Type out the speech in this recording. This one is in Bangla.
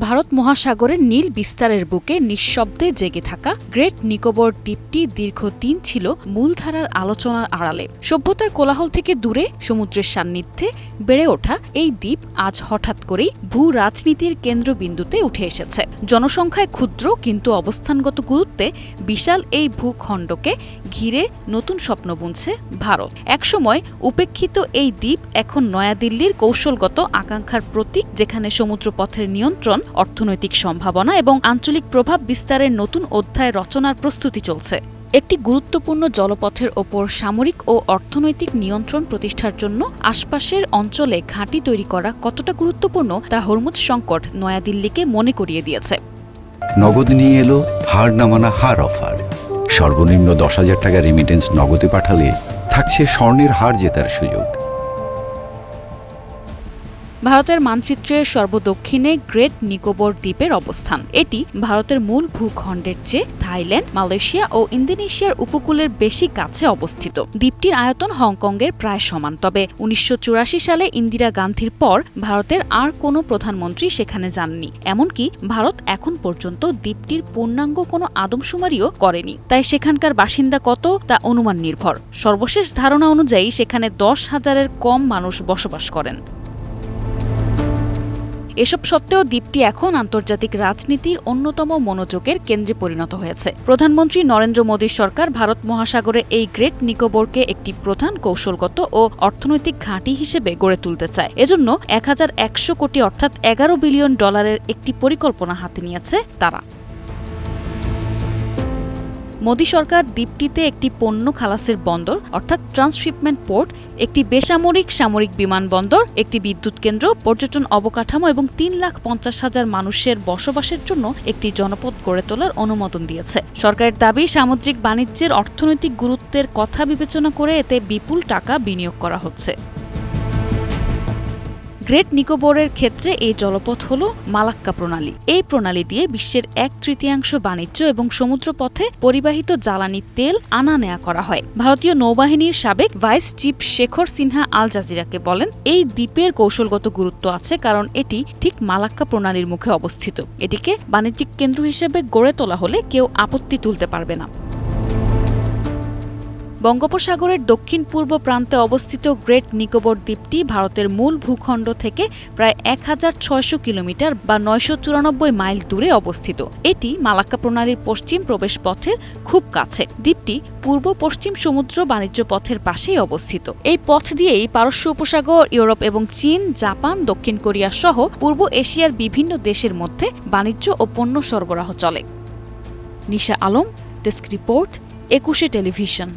ভারত মহাসাগরের নীল বিস্তারের বুকে নিঃশব্দে জেগে থাকা গ্রেট নিকোবর দ্বীপটি দীর্ঘদিন ছিল মূলধারার আলোচনার আড়ালে। সভ্যতার কোলাহল থেকে দূরে সমুদ্রের সান্নিধ্যে বেড়ে ওঠা এই দ্বীপ আজ হঠাৎ করেই ভূ রাজনীতির কেন্দ্রবিন্দুতে উঠে এসেছে। জনসংখ্যায় ক্ষুদ্র কিন্তু অবস্থানগত গুরুত্বে বিশাল এই ভূখণ্ডকে ঘিরে নতুন স্বপ্ন বুনছে ভারত। একসময় উপেক্ষিত এই দ্বীপ এখন নয়াদিল্লির কৌশলগত আকাঙ্ক্ষার প্রতীক, যেখানে সমুদ্রপথের নিয়ন্ত্রণ, অর্থনৈতিক সম্ভাবনা এবং আঞ্চলিক প্রভাব বিস্তারের নতুন অধ্যায় রচনার প্রস্তুতি চলছে। একটি গুরুত্বপূর্ণ জলপথের ওপর সামরিক ও অর্থনৈতিক নিয়ন্ত্রণ প্রতিষ্ঠার জন্য আশপাশের অঞ্চলে ঘাঁটি তৈরি করা কতটা গুরুত্বপূর্ণ তা হরমুজ সংকট নয়াদিল্লিকে মনে করিয়ে দিয়েছে। নগদ নিয়ে এলো হার না মানা হার অফার। সর্বনিম্ন 10,000 টাকা রেমিটেন্স নগদে পাঠালে থাকছে স্বর্ণের হার জেতার সুযোগ। ভারতের মানচিত্রের সর্বদক্ষিণে গ্রেট নিকোবর দ্বীপের অবস্থান। এটি ভারতের মূল ভূখণ্ডের চেয়ে থাইল্যান্ড, মালয়েশিয়া ও ইন্দোনেশিয়ার উপকূলের বেশি কাছে অবস্থিত। দ্বীপটির আয়তন হংকংয়ের প্রায় সমান। তবে 1984 সালে ইন্দিরা গান্ধীর পর ভারতের আর কোনো প্রধানমন্ত্রী সেখানে যাননি। এমনকি ভারত এখন পর্যন্ত দ্বীপটির পূর্ণাঙ্গ কোনো আদমশুমারিও করেনি। তাই সেখানকার বাসিন্দা কত তা অনুমান নির্ভর। সর্বশেষ ধারণা অনুযায়ী সেখানে 10,000-এর কম মানুষ বসবাস করেন। এসব সত্ত্বেও দ্বীপটি এখন আন্তর্জাতিক রাজনীতির অন্যতম মনোযোগের কেন্দ্রে পরিণত হয়েছে। প্রধানমন্ত্রী নরেন্দ্র মোদীর সরকার ভারত মহাসাগরে এই গ্রেট নিকোবরকে একটি প্রধান কৌশলগত ও অর্থনৈতিক ঘাঁটি হিসেবে গড়ে তুলতে চায়। এজন্য 1,100 কোটি অর্থাৎ $11 বিলিয়ন একটি পরিকল্পনা হাতে নিয়েছে তারা। মোদী সরকার দ্বীপটিতে একটি পণ্য খালাসের বন্দর অর্থাৎ ট্রান্সশিপমেন্ট পোর্ট, একটি বেসামরিক সামরিক বিমানবন্দর, একটি বিদ্যুৎ কেন্দ্র, পর্যটন অবকাঠামো এবং 3,50,000 মানুষের বসবাসের জন্য একটি জনপদ গড়ে তোলার অনুমোদন দিয়েছে। সরকারের দাবি, সামুদ্রিক বাণিজ্যের অর্থনৈতিক গুরুত্বের কথা বিবেচনা করে এতে বিপুল টাকা বিনিয়োগ করা হচ্ছে। গ্রেট নিকোবরের ক্ষেত্রে এই জলপথ হল মালাক্কা প্রণালী। এই প্রণালী দিয়ে বিশ্বের 1/3 বাণিজ্য এবং সমুদ্রপথে পরিবাহিত জ্বালানি তেল আনা নেয়া করা হয়। ভারতীয় নৌবাহিনীর সাবেক ভাইস চিফ শেখর সিনহা আল জাজিরাকে বলেন, এই দ্বীপের কৌশলগত গুরুত্ব আছে কারণ এটি ঠিক মালাক্কা প্রণালীর মুখে অবস্থিত। এটিকে বাণিজ্যিক কেন্দ্র হিসেবে গড়ে তোলা হলে কেউ আপত্তি তুলতে পারবে না। বঙ্গোপসাগরের দক্ষিণ পূর্ব প্রান্তে অবস্থিত গ্রেট নিকোবর দ্বীপটি ভারতের মূল ভূখণ্ড থেকে প্রায় 1,600 কিলোমিটার বা 994 মাইল দূরে অবস্থিত। এটি মালাক্কা প্রণালীর পশ্চিম প্রবেশপথের খুব কাছে। দ্বীপটি পূর্ব পশ্চিম সমুদ্র বাণিজ্য পথের পাশেই অবস্থিত। এই পথ দিয়েই পারস্য উপসাগর, ইউরোপ এবং চীন, জাপান, দক্ষিণ কোরিয়া সহ পূর্ব এশিয়ার বিভিন্ন দেশের মধ্যে বাণিজ্য ও পণ্য সরবরাহ চলে। নিশা আলম, ডেস্ক রিপোর্ট, 21 টেলিভিশন।